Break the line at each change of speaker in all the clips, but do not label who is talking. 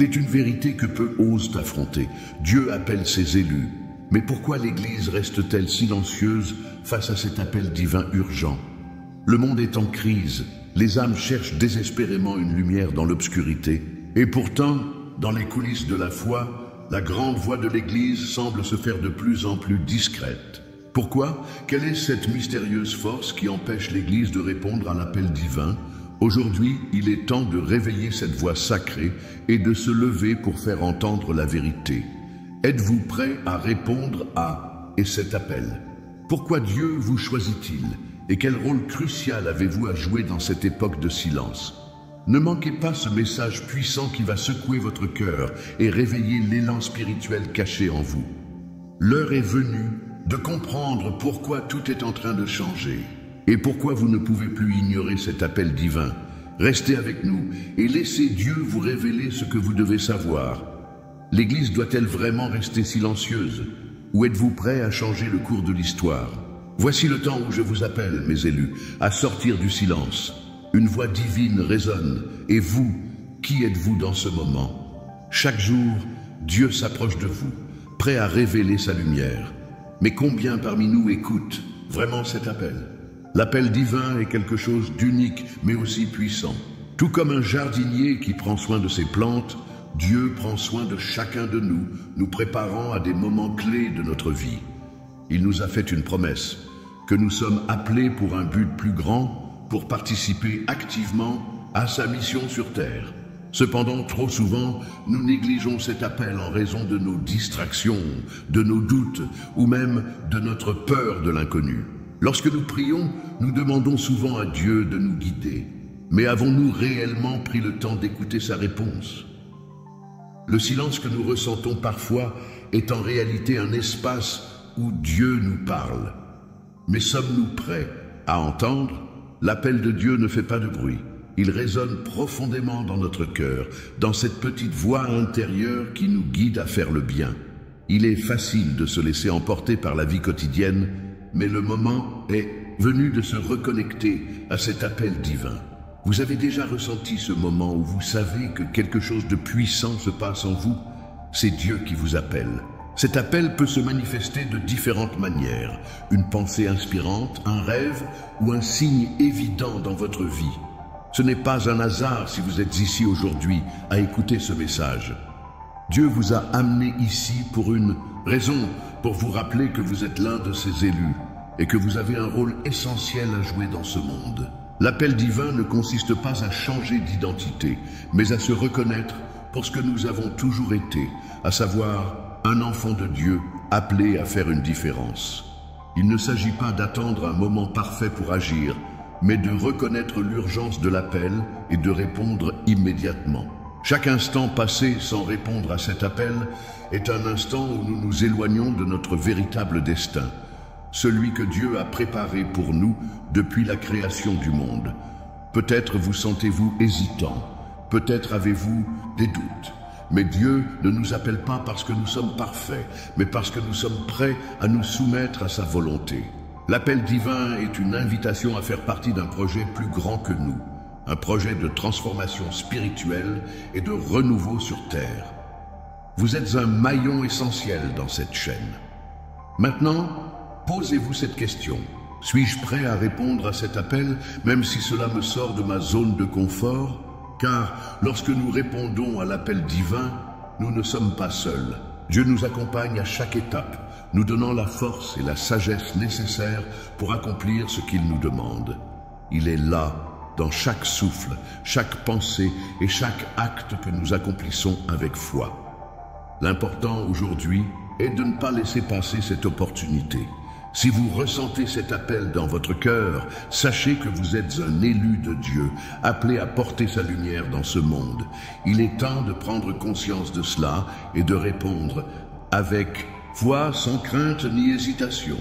Il est une vérité que peu osent affronter. Dieu appelle ses élus. Mais pourquoi l'Église reste-t-elle silencieuse face à cet appel divin urgent? Le monde est en crise. Les âmes cherchent désespérément une lumière dans l'obscurité. Et pourtant, dans les coulisses de la foi, la grande voix de l'Église semble se faire de plus en plus discrète. Pourquoi? Quelle est cette mystérieuse force qui empêche l'Église de répondre à l'appel divin? Aujourd'hui, il est temps de réveiller cette voix sacrée et de se lever pour faire entendre la vérité. Êtes-vous prêt à répondre à cet appel? Pourquoi Dieu vous choisit-il? Et quel rôle crucial avez-vous à jouer dans cette époque de silence? Ne manquez pas ce message puissant qui va secouer votre cœur et réveiller l'élan spirituel caché en vous. L'heure est venue de comprendre pourquoi tout est en train de changer et pourquoi vous ne pouvez plus ignorer cet appel divin. Restez avec nous et laissez Dieu vous révéler ce que vous devez savoir. L'Église doit-elle vraiment rester silencieuse? Ou êtes-vous prêt à changer le cours de l'histoire? Voici le temps où je vous appelle, mes élus, à sortir du silence. Une voix divine résonne. Et vous, qui êtes-vous dans ce moment? Chaque jour, Dieu s'approche de vous, prêt à révéler sa lumière. Mais combien parmi nous écoutent vraiment cet appel? L'appel divin est quelque chose d'unique, mais aussi puissant. Tout comme un jardinier qui prend soin de ses plantes, Dieu prend soin de chacun de nous, nous préparant à des moments clés de notre vie. Il nous a fait une promesse, que nous sommes appelés pour un but plus grand, pour participer activement à sa mission sur terre. Cependant, trop souvent, nous négligeons cet appel en raison de nos distractions, de nos doutes ou même de notre peur de l'inconnu. Lorsque nous prions, nous demandons souvent à Dieu de nous guider. Mais avons-nous réellement pris le temps d'écouter sa réponse? Le silence que nous ressentons parfois est en réalité un espace où Dieu nous parle. Mais sommes-nous prêts à entendre? L'appel de Dieu ne fait pas de bruit. Il résonne profondément dans notre cœur, dans cette petite voix intérieure qui nous guide à faire le bien. Il est facile de se laisser emporter par la vie quotidienne, mais le moment est venu de se reconnecter à cet appel divin. Vous avez déjà ressenti ce moment où vous savez que quelque chose de puissant se passe en vous? C'est Dieu qui vous appelle. Cet appel peut se manifester de différentes manières. Une pensée inspirante, un rêve ou un signe évident dans votre vie. Ce n'est pas un hasard si vous êtes ici aujourd'hui à écouter ce message. Dieu vous a amené ici pour une raison, pour vous rappeler que vous êtes l'un de ses élus et que vous avez un rôle essentiel à jouer dans ce monde. L'appel divin ne consiste pas à changer d'identité, mais à se reconnaître pour ce que nous avons toujours été, à savoir un enfant de Dieu appelé à faire une différence. Il ne s'agit pas d'attendre un moment parfait pour agir, mais de reconnaître l'urgence de l'appel et de répondre immédiatement. Chaque instant passé sans répondre à cet appel est un instant où nous nous éloignons de notre véritable destin, celui que Dieu a préparé pour nous depuis la création du monde. Peut-être vous sentez-vous hésitant, peut-être avez-vous des doutes. Mais Dieu ne nous appelle pas parce que nous sommes parfaits, mais parce que nous sommes prêts à nous soumettre à sa volonté. L'appel divin est une invitation à faire partie d'un projet plus grand que nous, un projet de transformation spirituelle et de renouveau sur terre. Vous êtes un maillon essentiel dans cette chaîne. Maintenant, posez-vous cette question. Suis-je prêt à répondre à cet appel, même si cela me sort de ma zone de confort? Car lorsque nous répondons à l'appel divin, nous ne sommes pas seuls. Dieu nous accompagne à chaque étape, nous donnant la force et la sagesse nécessaires pour accomplir ce qu'il nous demande. Il est là, dans chaque souffle, chaque pensée et chaque acte que nous accomplissons avec foi. L'important aujourd'hui est de ne pas laisser passer cette opportunité. Si vous ressentez cet appel dans votre cœur, sachez que vous êtes un élu de Dieu, appelé à porter sa lumière dans ce monde. Il est temps de prendre conscience de cela et de répondre avec foi, sans crainte ni hésitation.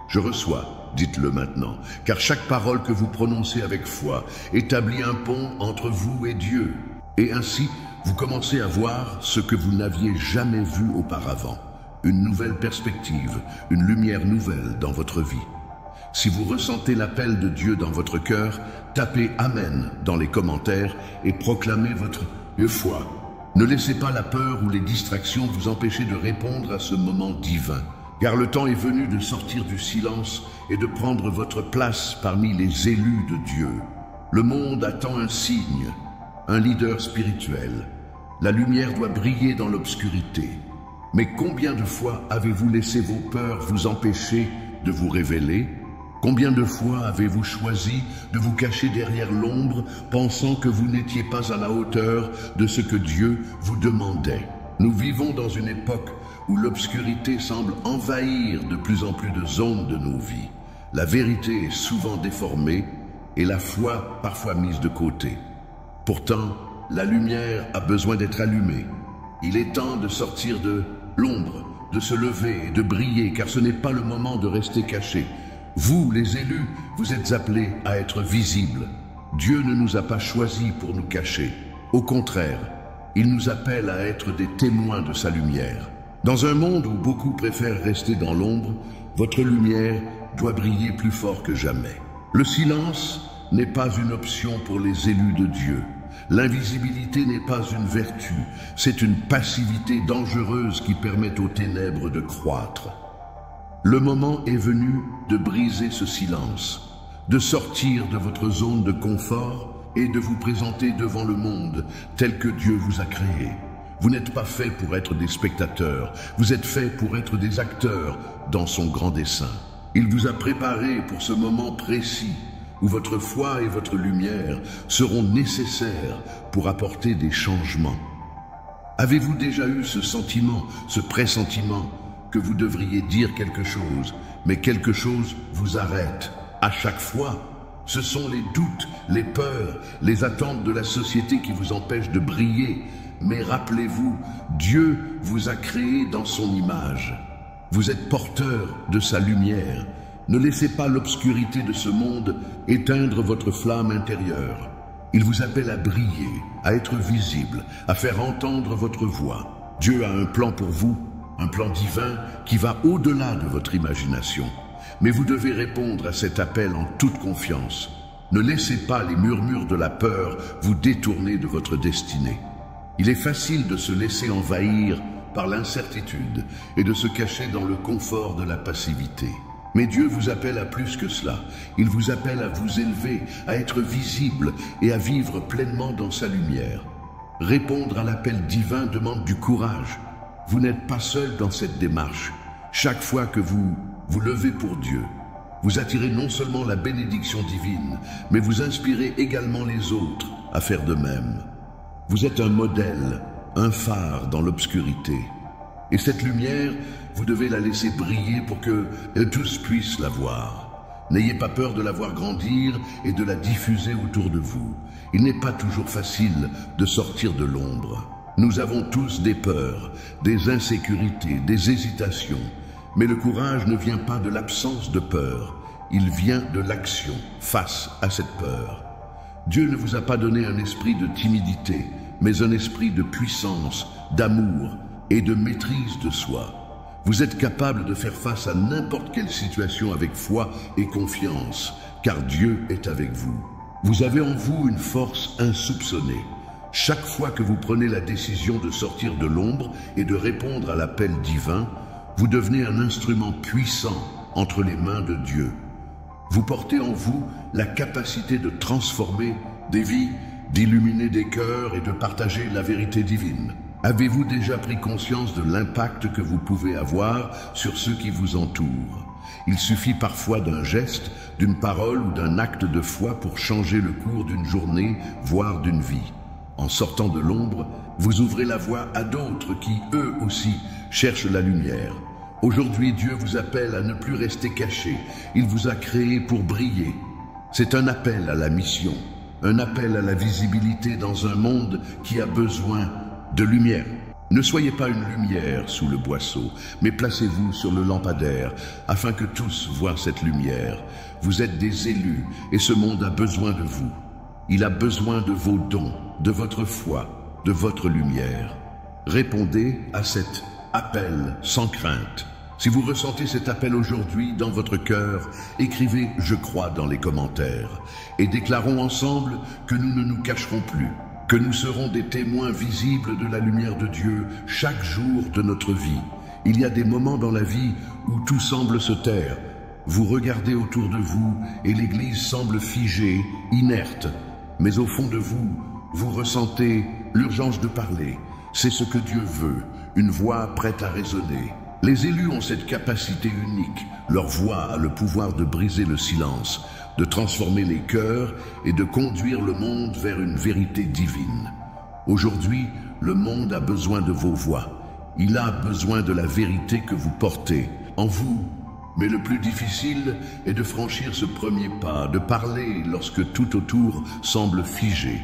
Je reçois, dites-le maintenant, car chaque parole que vous prononcez avec foi établit un pont entre vous et Dieu. Et ainsi, vous commencez à voir ce que vous n'aviez jamais vu auparavant. Une nouvelle perspective, une lumière nouvelle dans votre vie. Si vous ressentez l'appel de Dieu dans votre cœur, tapez Amen dans les commentaires et proclamez votre foi. Ne laissez pas la peur ou les distractions vous empêcher de répondre à ce moment divin, car le temps est venu de sortir du silence et de prendre votre place parmi les élus de Dieu. Le monde attend un signe, un leader spirituel. La lumière doit briller dans l'obscurité. Mais combien de fois avez-vous laissé vos peurs vous empêcher de vous révéler? Combien de fois avez-vous choisi de vous cacher derrière l'ombre, pensant que vous n'étiez pas à la hauteur de ce que Dieu vous demandait? Nous vivons dans une époque où l'obscurité semble envahir de plus en plus de zones de nos vies. La vérité est souvent déformée et la foi parfois mise de côté. Pourtant, la lumière a besoin d'être allumée. Il est temps de sortir de l'ombre, de se lever et de briller, car ce n'est pas le moment de rester caché. Vous, les élus, vous êtes appelés à être visibles. Dieu ne nous a pas choisis pour nous cacher. Au contraire, il nous appelle à être des témoins de sa lumière. Dans un monde où beaucoup préfèrent rester dans l'ombre, votre lumière doit briller plus fort que jamais. Le silence n'est pas une option pour les élus de Dieu. L'invisibilité n'est pas une vertu, c'est une passivité dangereuse qui permet aux ténèbres de croître. Le moment est venu de briser ce silence, de sortir de votre zone de confort et de vous présenter devant le monde tel que Dieu vous a créé. Vous n'êtes pas fait pour être des spectateurs, vous êtes fait pour être des acteurs dans son grand dessein. Il vous a préparé pour ce moment précis où votre foi et votre lumière seront nécessaires pour apporter des changements. Avez-vous déjà eu ce sentiment, ce pressentiment que vous devriez dire quelque chose, mais quelque chose vous arrête? À chaque fois, ce sont les doutes, les peurs, les attentes de la société qui vous empêchent de briller. Mais rappelez-vous, Dieu vous a créé dans son image. Vous êtes porteur de sa lumière. Ne laissez pas l'obscurité de ce monde éteindre votre flamme intérieure. Il vous appelle à briller, à être visible, à faire entendre votre voix. Dieu a un plan pour vous, un plan divin qui va au-delà de votre imagination. Mais vous devez répondre à cet appel en toute confiance. Ne laissez pas les murmures de la peur vous détourner de votre destinée. Il est facile de se laisser envahir par l'incertitude et de se cacher dans le confort de la passivité. Mais Dieu vous appelle à plus que cela. Il vous appelle à vous élever, à être visible et à vivre pleinement dans sa lumière. Répondre à l'appel divin demande du courage. Vous n'êtes pas seul dans cette démarche. Chaque fois que vous vous levez pour Dieu, vous attirez non seulement la bénédiction divine, mais vous inspirez également les autres à faire de même. Vous êtes un modèle, un phare dans l'obscurité. Et cette lumière, vous devez la laisser briller pour que tous puissent la voir. N'ayez pas peur de la voir grandir et de la diffuser autour de vous. Il n'est pas toujours facile de sortir de l'ombre. Nous avons tous des peurs, des insécurités, des hésitations. Mais le courage ne vient pas de l'absence de peur. Il vient de l'action face à cette peur. Dieu ne vous a pas donné un esprit de timidité, mais un esprit de puissance, d'amour et de maîtrise de soi. Vous êtes capable de faire face à n'importe quelle situation avec foi et confiance, car Dieu est avec vous. Vous avez en vous une force insoupçonnée. Chaque fois que vous prenez la décision de sortir de l'ombre et de répondre à l'appel divin, vous devenez un instrument puissant entre les mains de Dieu. Vous portez en vous la capacité de transformer des vies, d'illuminer des cœurs et de partager la vérité divine. Avez-vous déjà pris conscience de l'impact que vous pouvez avoir sur ceux qui vous entourent? Il suffit parfois d'un geste, d'une parole ou d'un acte de foi pour changer le cours d'une journée, voire d'une vie. En sortant de l'ombre, vous ouvrez la voie à d'autres qui, eux aussi, cherchent la lumière. Aujourd'hui, Dieu vous appelle à ne plus rester caché. Il vous a créé pour briller. C'est un appel à la mission, un appel à la visibilité dans un monde qui a besoin de lumière. Ne soyez pas une lumière sous le boisseau, mais placez-vous sur le lampadaire afin que tous voient cette lumière. Vous êtes des élus et ce monde a besoin de vous. Il a besoin de vos dons, de votre foi, de votre lumière. Répondez à cet appel sans crainte. Si vous ressentez cet appel aujourd'hui dans votre cœur, écrivez « Je crois » dans les commentaires et déclarons ensemble que nous ne nous cacherons plus, que nous serons des témoins visibles de la lumière de Dieu chaque jour de notre vie. Il y a des moments dans la vie où tout semble se taire. Vous regardez autour de vous et l'Église semble figée, inerte. Mais au fond de vous, vous ressentez l'urgence de parler. C'est ce que Dieu veut, une voix prête à résonner. Les élus ont cette capacité unique. Leur voix a le pouvoir de briser le silence, de transformer les cœurs et de conduire le monde vers une vérité divine. Aujourd'hui, le monde a besoin de vos voix. Il a besoin de la vérité que vous portez en vous. Mais le plus difficile est de franchir ce premier pas, de parler lorsque tout autour semble figé.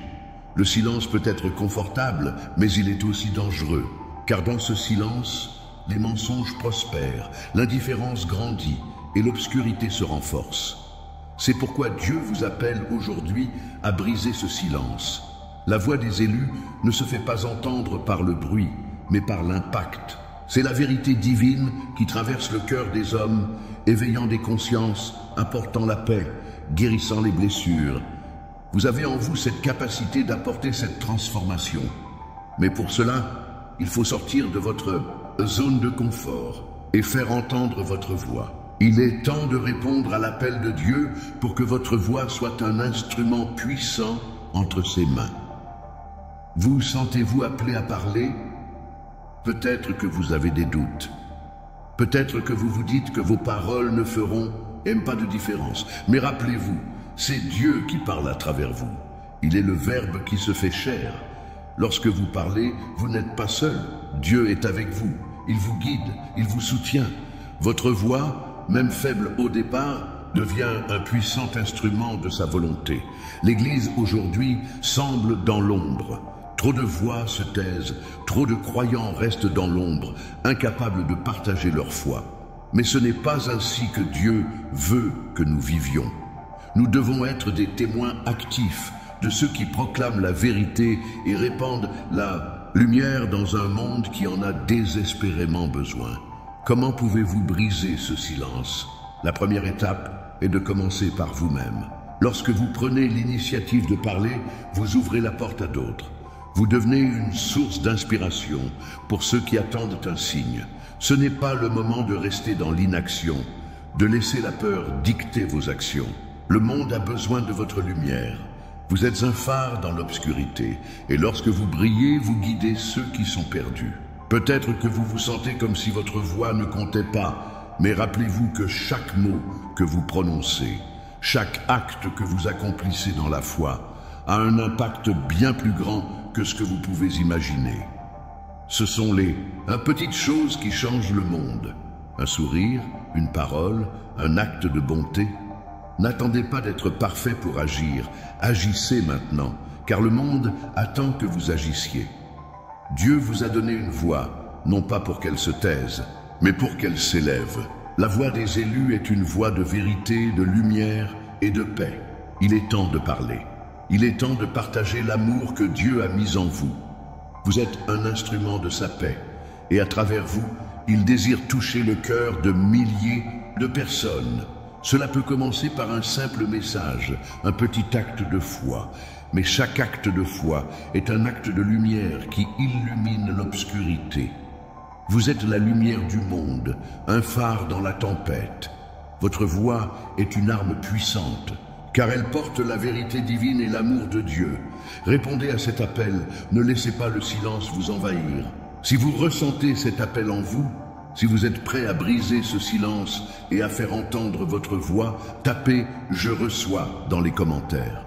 Le silence peut être confortable, mais il est aussi dangereux, car dans ce silence, les mensonges prospèrent, l'indifférence grandit et l'obscurité se renforce. C'est pourquoi Dieu vous appelle aujourd'hui à briser ce silence. La voix des élus ne se fait pas entendre par le bruit, mais par l'impact. C'est la vérité divine qui traverse le cœur des hommes, éveillant des consciences, apportant la paix, guérissant les blessures. Vous avez en vous cette capacité d'apporter cette transformation. Mais pour cela, il faut sortir de votre zone de confort et faire entendre votre voix. Il est temps de répondre à l'appel de Dieu pour que votre voix soit un instrument puissant entre ses mains. Vous sentez-vous appelé à parler ? Peut-être que vous avez des doutes. Peut-être que vous vous dites que vos paroles ne feront même pas de différence. Mais rappelez-vous, c'est Dieu qui parle à travers vous. Il est le Verbe qui se fait chair. Lorsque vous parlez, vous n'êtes pas seul. Dieu est avec vous. Il vous guide, il vous soutient. Votre voix, même faible au départ, devient un puissant instrument de sa volonté. L'Église aujourd'hui semble dans l'ombre. Trop de voix se taisent, trop de croyants restent dans l'ombre, incapables de partager leur foi. Mais ce n'est pas ainsi que Dieu veut que nous vivions. Nous devons être des témoins actifs de ceux qui proclament la vérité et répandent la lumière dans un monde qui en a désespérément besoin. Comment pouvez-vous briser ce silence? La première étape est de commencer par vous-même. Lorsque vous prenez l'initiative de parler, vous ouvrez la porte à d'autres. Vous devenez une source d'inspiration pour ceux qui attendent un signe. Ce n'est pas le moment de rester dans l'inaction, de laisser la peur dicter vos actions. Le monde a besoin de votre lumière. Vous êtes un phare dans l'obscurité, et lorsque vous brillez, vous guidez ceux qui sont perdus. Peut-être que vous vous sentez comme si votre voix ne comptait pas, mais rappelez-vous que chaque mot que vous prononcez, chaque acte que vous accomplissez dans la foi, a un impact bien plus grand que ce que vous pouvez imaginer. Ce sont les petites choses qui changent le monde. Un sourire, une parole, un acte de bonté. N'attendez pas d'être parfait pour agir. Agissez maintenant, car le monde attend que vous agissiez. Dieu vous a donné une voix, non pas pour qu'elle se taise, mais pour qu'elle s'élève. La voix des élus est une voix de vérité, de lumière et de paix. Il est temps de parler. Il est temps de partager l'amour que Dieu a mis en vous. Vous êtes un instrument de sa paix, et à travers vous, il désire toucher le cœur de milliers de personnes. Cela peut commencer par un simple message, un petit acte de foi. Mais chaque acte de foi est un acte de lumière qui illumine l'obscurité. Vous êtes la lumière du monde, un phare dans la tempête. Votre voix est une arme puissante, car elle porte la vérité divine et l'amour de Dieu. Répondez à cet appel, ne laissez pas le silence vous envahir. Si vous ressentez cet appel en vous, si vous êtes prêt à briser ce silence et à faire entendre votre voix, tapez « Je reçois » dans les commentaires.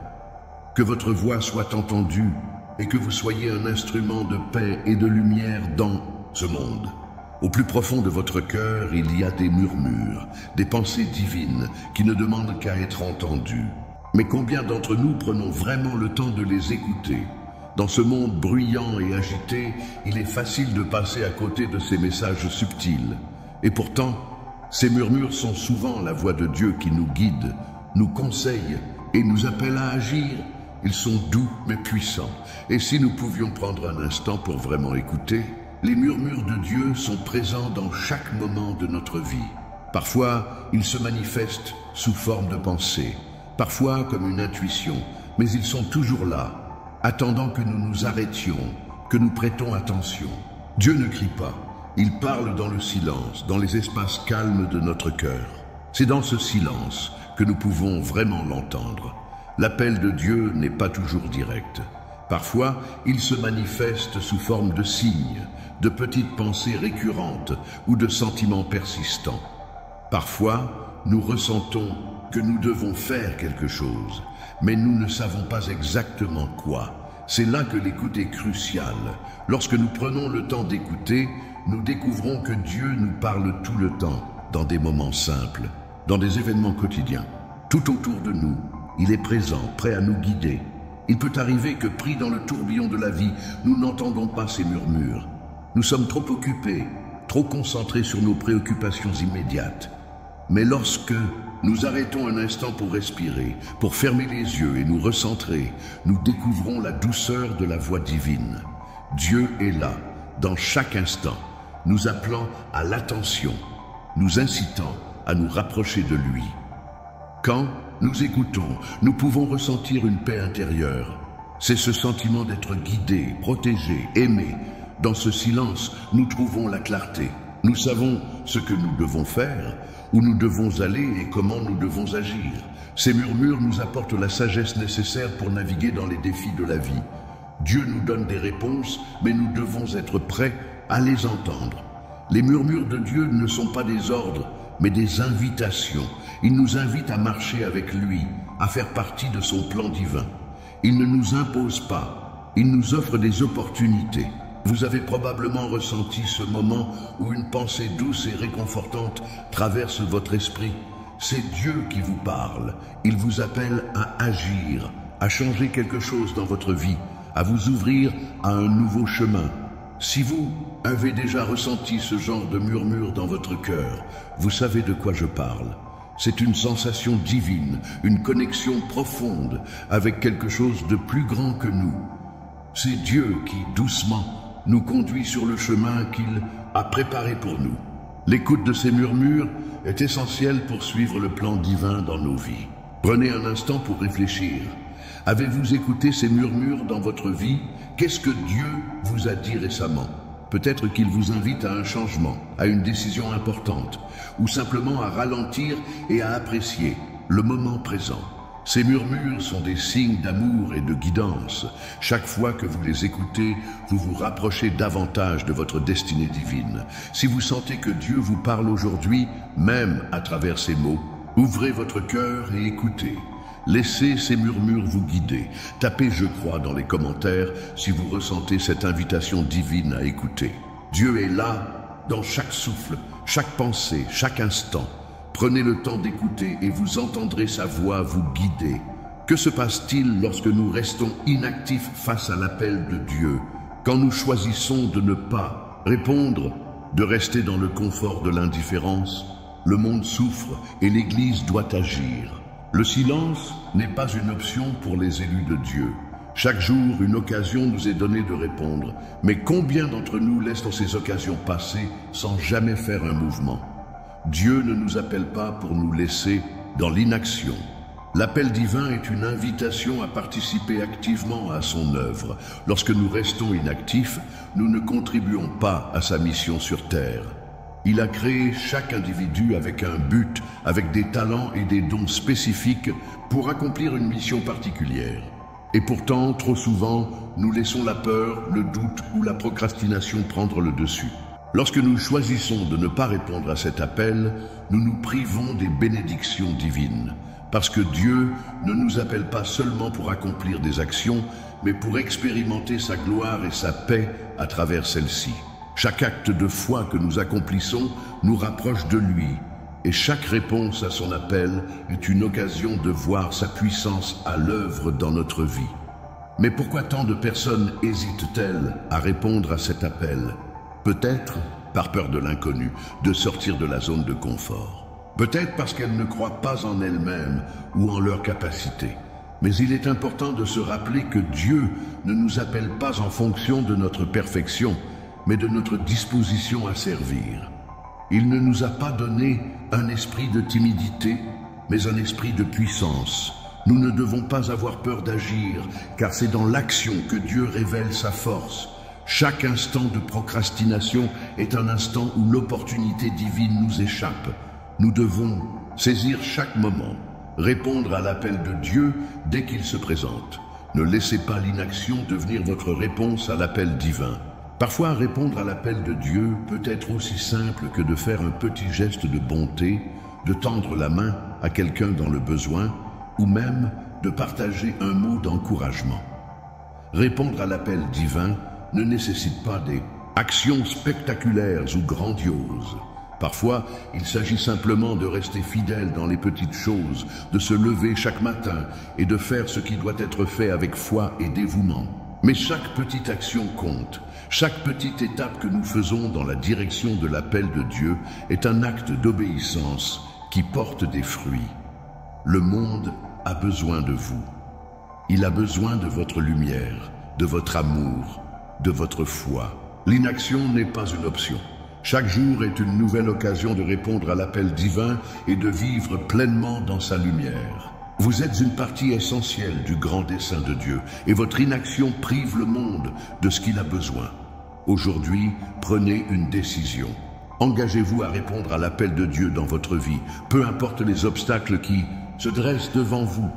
Que votre voix soit entendue et que vous soyez un instrument de paix et de lumière dans ce monde. Au plus profond de votre cœur, il y a des murmures, des pensées divines qui ne demandent qu'à être entendues. Mais combien d'entre nous prenons vraiment le temps de les écouter? Dans ce monde bruyant et agité, il est facile de passer à côté de ces messages subtils. Et pourtant, ces murmures sont souvent la voix de Dieu qui nous guide, nous conseille et nous appelle à agir. Ils sont doux mais puissants. Et si nous pouvions prendre un instant pour vraiment écouter, les murmures de Dieu sont présents dans chaque moment de notre vie. Parfois, ils se manifestent sous forme de pensée, parfois comme une intuition, mais ils sont toujours là. attendant que nous nous arrêtions, que nous prêtons attention. Dieu ne crie pas, il parle dans le silence, dans les espaces calmes de notre cœur. C'est dans ce silence que nous pouvons vraiment l'entendre. L'appel de Dieu n'est pas toujours direct. Parfois, il se manifeste sous forme de signes, de petites pensées récurrentes ou de sentiments persistants. Parfois, nous ressentons que nous devons faire quelque chose, mais nous ne savons pas exactement quoi. C'est là que l'écoute est cruciale. Lorsque nous prenons le temps d'écouter, nous découvrons que Dieu nous parle tout le temps, dans des moments simples, dans des événements quotidiens. Tout autour de nous, il est présent, prêt à nous guider. Il peut arriver que, pris dans le tourbillon de la vie, nous n'entendons pas ces murmures. Nous sommes trop occupés, trop concentrés sur nos préoccupations immédiates. Mais lorsque nous arrêtons un instant pour respirer, pour fermer les yeux et nous recentrer, nous découvrons la douceur de la voix divine. Dieu est là, dans chaque instant, nous appelant à l'attention, nous incitant à nous rapprocher de lui. Quand nous écoutons, nous pouvons ressentir une paix intérieure. C'est ce sentiment d'être guidé, protégé, aimé. Dans ce silence, nous trouvons la clarté. Nous savons ce que nous devons faire, où nous devons aller et comment nous devons agir. Ces murmures nous apportent la sagesse nécessaire pour naviguer dans les défis de la vie. Dieu nous donne des réponses, mais nous devons être prêts à les entendre. Les murmures de Dieu ne sont pas des ordres, mais des invitations. Il nous invite à marcher avec lui, à faire partie de son plan divin. Il ne nous impose pas, il nous offre des opportunités. Vous avez probablement ressenti ce moment où une pensée douce et réconfortante traverse votre esprit. C'est Dieu qui vous parle. Il vous appelle à agir, à changer quelque chose dans votre vie, à vous ouvrir à un nouveau chemin. Si vous avez déjà ressenti ce genre de murmure dans votre cœur, vous savez de quoi je parle. C'est une sensation divine, une connexion profonde avec quelque chose de plus grand que nous. C'est Dieu qui, doucement, nous conduit sur le chemin qu'il a préparé pour nous. L'écoute de ces murmures est essentielle pour suivre le plan divin dans nos vies. Prenez un instant pour réfléchir. Avez-vous écouté ces murmures dans votre vie? Qu'est-ce que Dieu vous a dit récemment? Peut-être qu'il vous invite à un changement, à une décision importante, ou simplement à ralentir et à apprécier le moment présent. Ces murmures sont des signes d'amour et de guidance. Chaque fois que vous les écoutez, vous vous rapprochez davantage de votre destinée divine. Si vous sentez que Dieu vous parle aujourd'hui, même à travers ces mots, ouvrez votre cœur et écoutez. Laissez ces murmures vous guider. Tapez « Je crois » dans les commentaires si vous ressentez cette invitation divine à écouter. Dieu est là dans chaque souffle, chaque pensée, chaque instant. Prenez le temps d'écouter et vous entendrez sa voix vous guider. Que se passe-t-il lorsque nous restons inactifs face à l'appel de Dieu? Quand nous choisissons de ne pas répondre, de rester dans le confort de l'indifférence, le monde souffre et l'Église doit agir. Le silence n'est pas une option pour les élus de Dieu. Chaque jour, une occasion nous est donnée de répondre. Mais combien d'entre nous laissent ces occasions passer sans jamais faire un mouvement? Dieu ne nous appelle pas pour nous laisser dans l'inaction. L'appel divin est une invitation à participer activement à son œuvre. Lorsque nous restons inactifs, nous ne contribuons pas à sa mission sur terre. Il a créé chaque individu avec un but, avec des talents et des dons spécifiques pour accomplir une mission particulière. Et pourtant, trop souvent, nous laissons la peur, le doute ou la procrastination prendre le dessus. Lorsque nous choisissons de ne pas répondre à cet appel, nous nous privons des bénédictions divines. Parce que Dieu ne nous appelle pas seulement pour accomplir des actions, mais pour expérimenter sa gloire et sa paix à travers celle-ci. Chaque acte de foi que nous accomplissons nous rapproche de lui, et chaque réponse à son appel est une occasion de voir sa puissance à l'œuvre dans notre vie. Mais pourquoi tant de personnes hésitent-elles à répondre à cet appel? Peut-être par peur de l'inconnu, de sortir de la zone de confort. Peut-être parce qu'elles ne croient pas en elles-mêmes ou en leurs capacités. Mais il est important de se rappeler que Dieu ne nous appelle pas en fonction de notre perfection, mais de notre disposition à servir. Il ne nous a pas donné un esprit de timidité, mais un esprit de puissance, Nous ne devons pas avoir peur d'agir, car c'est dans l'action que Dieu révèle sa force. Chaque instant de procrastination est un instant où l'opportunité divine nous échappe. Nous devons saisir chaque moment, répondre à l'appel de Dieu dès qu'il se présente. Ne laissez pas l'inaction devenir votre réponse à l'appel divin. Parfois, répondre à l'appel de Dieu peut être aussi simple que de faire un petit geste de bonté, de tendre la main à quelqu'un dans le besoin, ou même de partager un mot d'encouragement. Répondre à l'appel divin ne nécessite pas des actions spectaculaires ou grandioses. Parfois, il s'agit simplement de rester fidèle dans les petites choses, de se lever chaque matin et de faire ce qui doit être fait avec foi et dévouement. Mais chaque petite action compte. Chaque petite étape que nous faisons dans la direction de l'appel de Dieu est un acte d'obéissance qui porte des fruits. Le monde a besoin de vous. Il a besoin de votre lumière, de votre amour, de votre foi. L'inaction n'est pas une option. Chaque jour est une nouvelle occasion de répondre à l'appel divin et de vivre pleinement dans sa lumière. Vous êtes une partie essentielle du grand dessein de Dieu et votre inaction prive le monde de ce qu'il a besoin. Aujourd'hui, prenez une décision. Engagez-vous à répondre à l'appel de Dieu dans votre vie, peu importe les obstacles qui se dressent devant vous.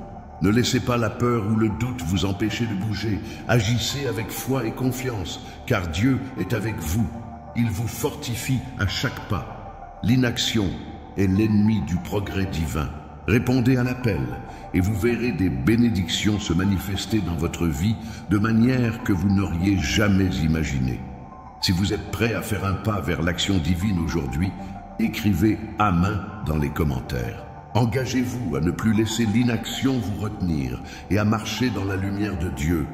Ne laissez pas la peur ou le doute vous empêcher de bouger. Agissez avec foi et confiance, car Dieu est avec vous. Il vous fortifie à chaque pas. L'inaction est l'ennemi du progrès divin. Répondez à l'appel et vous verrez des bénédictions se manifester dans votre vie de manière que vous n'auriez jamais imaginé. Si vous êtes prêt à faire un pas vers l'action divine aujourd'hui, écrivez « Amen » dans les commentaires. Engagez-vous à ne plus laisser l'inaction vous retenir et à marcher dans la lumière de Dieu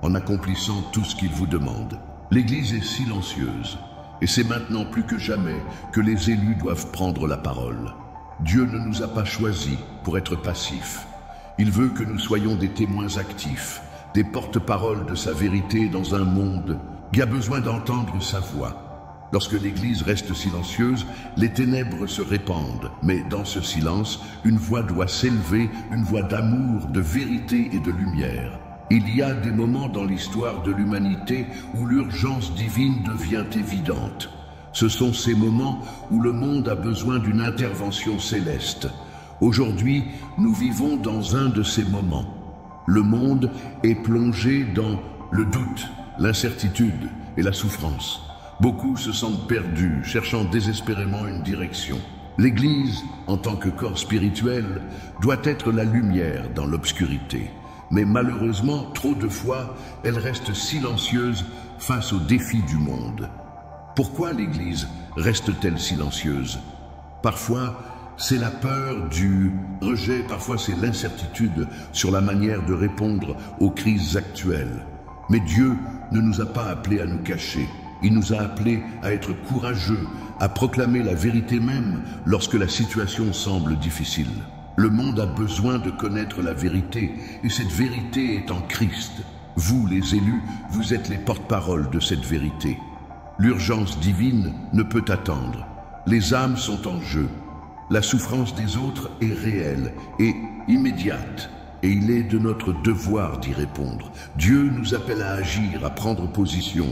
en accomplissant tout ce qu'il vous demande. L'Église est silencieuse et c'est maintenant plus que jamais que les élus doivent prendre la parole. Dieu ne nous a pas choisis pour être passifs. Il veut que nous soyons des témoins actifs, des porte-paroles de sa vérité dans un monde qui a besoin d'entendre sa voix. Lorsque l'Église reste silencieuse, les ténèbres se répandent. Mais dans ce silence, une voix doit s'élever, une voix d'amour, de vérité et de lumière. Il y a des moments dans l'histoire de l'humanité où l'urgence divine devient évidente. Ce sont ces moments où le monde a besoin d'une intervention céleste. Aujourd'hui, nous vivons dans un de ces moments. Le monde est plongé dans le doute, l'incertitude et la souffrance. Beaucoup se sentent perdus, cherchant désespérément une direction. L'Église, en tant que corps spirituel, doit être la lumière dans l'obscurité. Mais malheureusement, trop de fois, elle reste silencieuse face aux défis du monde. Pourquoi l'Église reste-t-elle silencieuse? Parfois, c'est la peur du rejet, parfois c'est l'incertitude sur la manière de répondre aux crises actuelles. Mais Dieu ne nous a pas appelés à nous cacher. Il nous a appelés à être courageux, à proclamer la vérité même lorsque la situation semble difficile. Le monde a besoin de connaître la vérité, et cette vérité est en Christ. Vous, les élus, vous êtes les porte-paroles de cette vérité. L'urgence divine ne peut attendre. Les âmes sont en jeu. La souffrance des autres est réelle et immédiate, et il est de notre devoir d'y répondre. Dieu nous appelle à agir, à prendre position.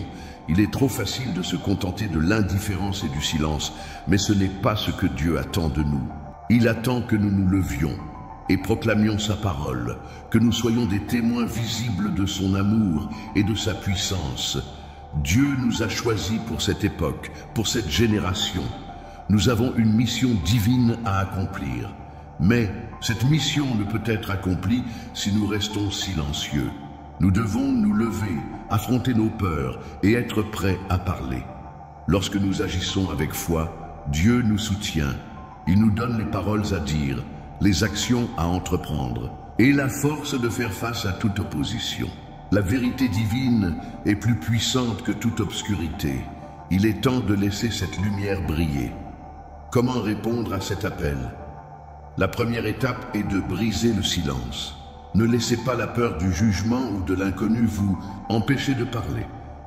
Il est trop facile de se contenter de l'indifférence et du silence, mais ce n'est pas ce que Dieu attend de nous. Il attend que nous nous levions et proclamions sa parole, que nous soyons des témoins visibles de son amour et de sa puissance. Dieu nous a choisis pour cette époque, pour cette génération. Nous avons une mission divine à accomplir. Mais cette mission ne peut être accomplie si nous restons silencieux. Nous devons nous lever, affronter nos peurs et être prêts à parler. Lorsque nous agissons avec foi, Dieu nous soutient. Il nous donne les paroles à dire, les actions à entreprendre et la force de faire face à toute opposition. La vérité divine est plus puissante que toute obscurité. Il est temps de laisser cette lumière briller. Comment répondre à cet appel? La première étape est de briser le silence. Ne laissez pas la peur du jugement ou de l'inconnu vous empêcher de parler.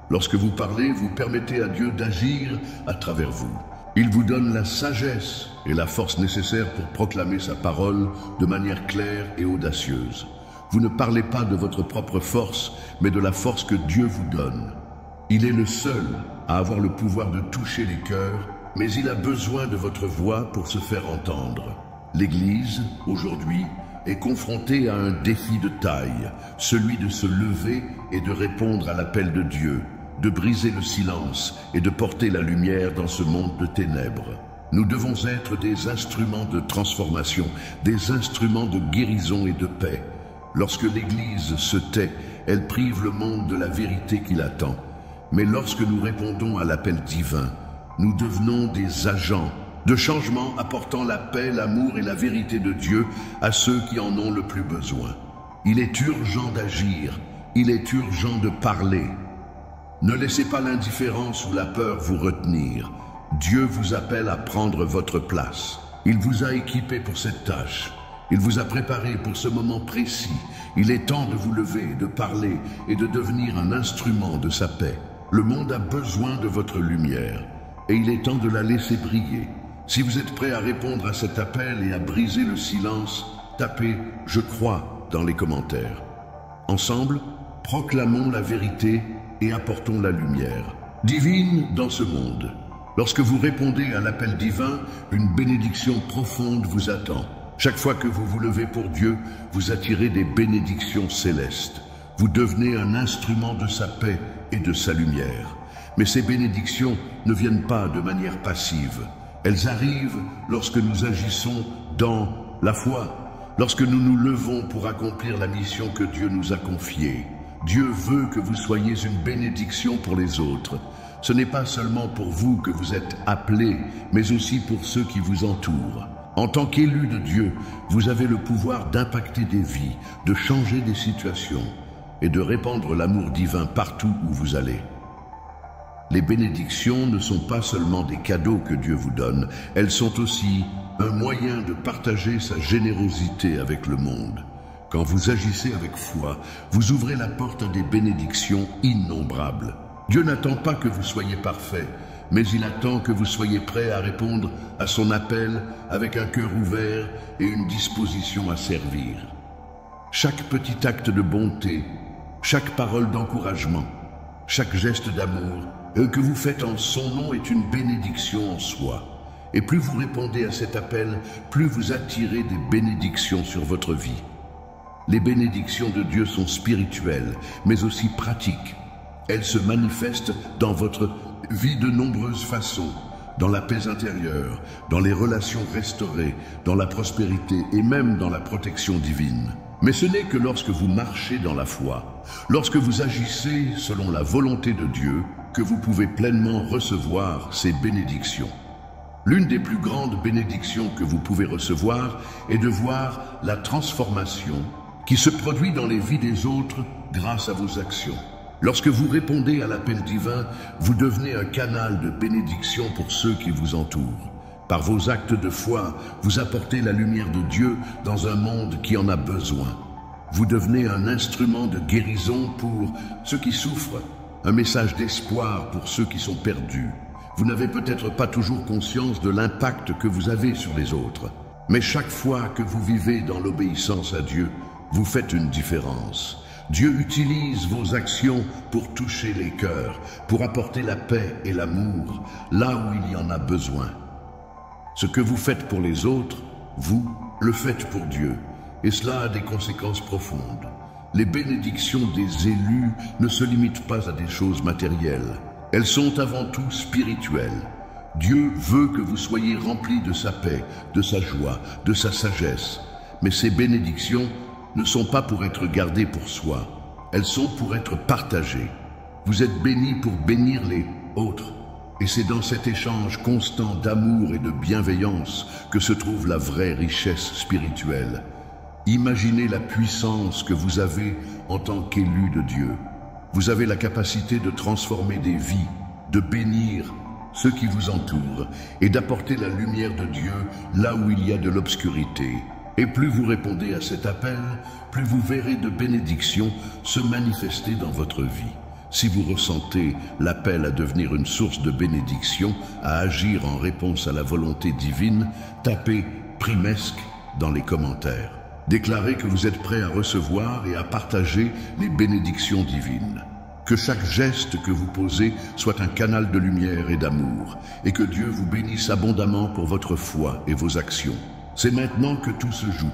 Lorsque vous parlez, vous permettez à Dieu d'agir à travers vous. Il vous donne la sagesse et la force nécessaires pour proclamer sa parole de manière claire et audacieuse. Vous ne parlez pas de votre propre force, mais de la force que Dieu vous donne. Il est le seul à avoir le pouvoir de toucher les cœurs, mais il a besoin de votre voix pour se faire entendre. L'Église, aujourd'hui, est confrontée à un défi de taille, celui de se lever et de répondre à l'appel de Dieu, de briser le silence et de porter la lumière dans ce monde de ténèbres. Nous devons être des instruments de transformation, des instruments de guérison et de paix. Lorsque l'Église se tait, elle prive le monde de la vérité qui l'attend. Mais lorsque nous répondons à l'appel divin, nous devenons des agents de changement apportant la paix, l'amour et la vérité de Dieu à ceux qui en ont le plus besoin. Il est urgent d'agir, il est urgent de parler. Ne laissez pas l'indifférence ou la peur vous retenir. Dieu vous appelle à prendre votre place. Il vous a équipé pour cette tâche. Il vous a préparé pour ce moment précis. Il est temps de vous lever, de parler et de devenir un instrument de sa paix. Le monde a besoin de votre lumière et il est temps de la laisser briller. Si vous êtes prêt à répondre à cet appel et à briser le silence, tapez « Je crois » dans les commentaires. Ensemble, proclamons la vérité et apportons la lumière divine dans ce monde. Lorsque vous répondez à l'appel divin, une bénédiction profonde vous attend. Chaque fois que vous vous levez pour Dieu, vous attirez des bénédictions célestes. Vous devenez un instrument de sa paix et de sa lumière. Mais ces bénédictions ne viennent pas de manière passive. Elles arrivent lorsque nous agissons dans la foi, lorsque nous nous levons pour accomplir la mission que Dieu nous a confiée. Dieu veut que vous soyez une bénédiction pour les autres. Ce n'est pas seulement pour vous que vous êtes appelés, mais aussi pour ceux qui vous entourent. En tant qu'élu de Dieu, vous avez le pouvoir d'impacter des vies, de changer des situations et de répandre l'amour divin partout où vous allez. Les bénédictions ne sont pas seulement des cadeaux que Dieu vous donne, elles sont aussi un moyen de partager sa générosité avec le monde. Quand vous agissez avec foi, vous ouvrez la porte à des bénédictions innombrables. Dieu n'attend pas que vous soyez parfait, mais il attend que vous soyez prêt à répondre à son appel avec un cœur ouvert et une disposition à servir. Chaque petit acte de bonté, chaque parole d'encouragement, chaque geste d'amour que vous faites en son nom est une bénédiction en soi. Et plus vous répondez à cet appel, plus vous attirez des bénédictions sur votre vie. Les bénédictions de Dieu sont spirituelles, mais aussi pratiques. Elles se manifestent dans votre vie de nombreuses façons, dans la paix intérieure, dans les relations restaurées, dans la prospérité et même dans la protection divine. Mais ce n'est que lorsque vous marchez dans la foi, lorsque vous agissez selon la volonté de Dieu, que vous pouvez pleinement recevoir ces bénédictions. L'une des plus grandes bénédictions que vous pouvez recevoir est de voir la transformation qui se produit dans les vies des autres grâce à vos actions. Lorsque vous répondez à l'appel divin, vous devenez un canal de bénédiction pour ceux qui vous entourent. Par vos actes de foi, vous apportez la lumière de Dieu dans un monde qui en a besoin. Vous devenez un instrument de guérison pour ceux qui souffrent, un message d'espoir pour ceux qui sont perdus. Vous n'avez peut-être pas toujours conscience de l'impact que vous avez sur les autres, mais chaque fois que vous vivez dans l'obéissance à Dieu, vous faites une différence. Dieu utilise vos actions pour toucher les cœurs, pour apporter la paix et l'amour là où il y en a besoin. Ce que vous faites pour les autres, vous le faites pour Dieu, et cela a des conséquences profondes. Les bénédictions des élus ne se limitent pas à des choses matérielles. Elles sont avant tout spirituelles. Dieu veut que vous soyez remplis de sa paix, de sa joie, de sa sagesse. Mais ces bénédictions ne sont pas pour être gardées pour soi. Elles sont pour être partagées. Vous êtes bénis pour bénir les autres. Et c'est dans cet échange constant d'amour et de bienveillance que se trouve la vraie richesse spirituelle. Imaginez la puissance que vous avez en tant qu'élu de Dieu. Vous avez la capacité de transformer des vies, de bénir ceux qui vous entourent et d'apporter la lumière de Dieu là où il y a de l'obscurité. Et plus vous répondez à cet appel, plus vous verrez de bénédictions se manifester dans votre vie. Si vous ressentez l'appel à devenir une source de bénédiction, à agir en réponse à la volonté divine, tapez « Primesque » dans les commentaires. Déclarez que vous êtes prêt à recevoir et à partager les bénédictions divines. Que chaque geste que vous posez soit un canal de lumière et d'amour, et que Dieu vous bénisse abondamment pour votre foi et vos actions. C'est maintenant que tout se joue.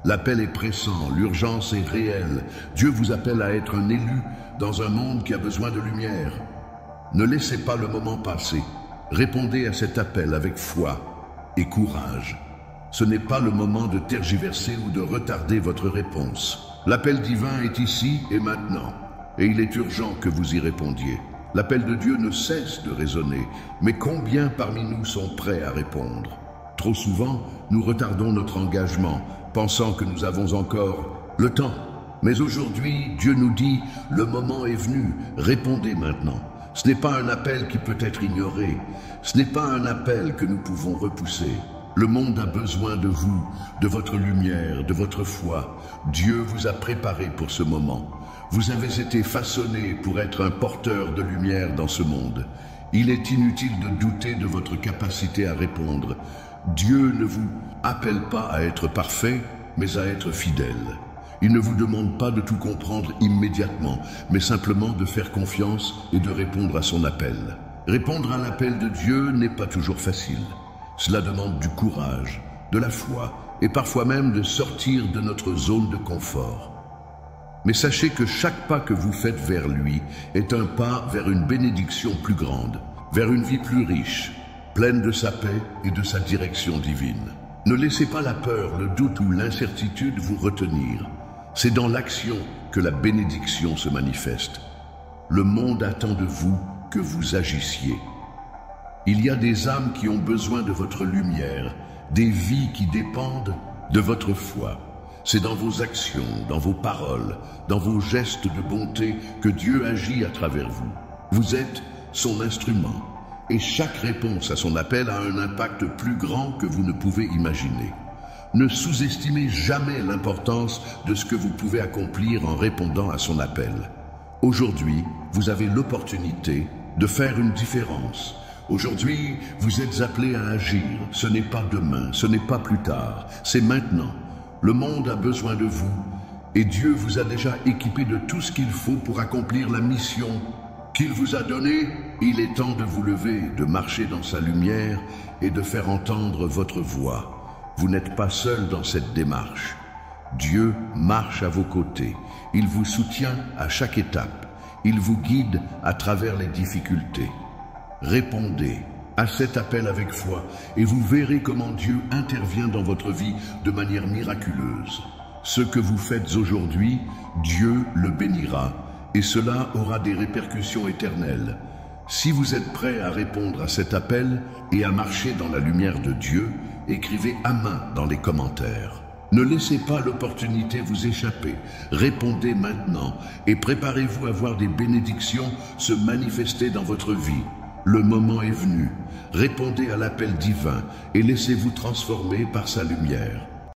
L'appel est pressant, l'urgence est réelle. Dieu vous appelle à être un élu dans un monde qui a besoin de lumière. Ne laissez pas le moment passer. Répondez à cet appel avec foi et courage. Ce n'est pas le moment de tergiverser ou de retarder votre réponse. L'appel divin est ici et maintenant. Et il est urgent que vous y répondiez. L'appel de Dieu ne cesse de résonner, mais combien parmi nous sont prêts à répondre? Trop souvent, nous retardons notre engagement, pensant que nous avons encore le temps. Mais aujourd'hui, Dieu nous dit, le moment est venu, répondez maintenant. Ce n'est pas un appel qui peut être ignoré, ce n'est pas un appel que nous pouvons repousser. Le monde a besoin de vous, de votre lumière, de votre foi. Dieu vous a préparé pour ce moment. Vous avez été façonné pour être un porteur de lumière dans ce monde. Il est inutile de douter de votre capacité à répondre. Dieu ne vous appelle pas à être parfait, mais à être fidèle. Il ne vous demande pas de tout comprendre immédiatement, mais simplement de faire confiance et de répondre à son appel. Répondre à l'appel de Dieu n'est pas toujours facile. Cela demande du courage, de la foi et parfois même de sortir de notre zone de confort. Mais sachez que chaque pas que vous faites vers lui est un pas vers une bénédiction plus grande, vers une vie plus riche, pleine de sa paix et de sa direction divine. Ne laissez pas la peur, le doute ou l'incertitude vous retenir. C'est dans l'action que la bénédiction se manifeste. Le monde attend de vous que vous agissiez. Il y a des âmes qui ont besoin de votre lumière, des vies qui dépendent de votre foi. C'est dans vos actions, dans vos paroles, dans vos gestes de bonté que Dieu agit à travers vous. Vous êtes son instrument, et chaque réponse à son appel a un impact plus grand que vous ne pouvez imaginer. Ne sous-estimez jamais l'importance de ce que vous pouvez accomplir en répondant à son appel. Aujourd'hui, vous avez l'opportunité de faire une différence. Aujourd'hui, vous êtes appelés à agir. Ce n'est pas demain, ce n'est pas plus tard, c'est maintenant. Le monde a besoin de vous et Dieu vous a déjà équipé de tout ce qu'il faut pour accomplir la mission qu'il vous a donnée. Il est temps de vous lever, de marcher dans sa lumière et de faire entendre votre voix. Vous n'êtes pas seul dans cette démarche. Dieu marche à vos côtés. Il vous soutient à chaque étape. Il vous guide à travers les difficultés. Répondez à cet appel avec foi et vous verrez comment Dieu intervient dans votre vie de manière miraculeuse. Ce que vous faites aujourd'hui, Dieu le bénira et cela aura des répercussions éternelles. Si vous êtes prêt à répondre à cet appel et à marcher dans la lumière de Dieu, écrivez à main dans les commentaires. Ne laissez pas l'opportunité vous échapper. Répondez maintenant et préparez-vous à voir des bénédictions se manifester dans votre vie. Le moment est venu. Répondez à l'appel divin et laissez-vous transformer par sa lumière.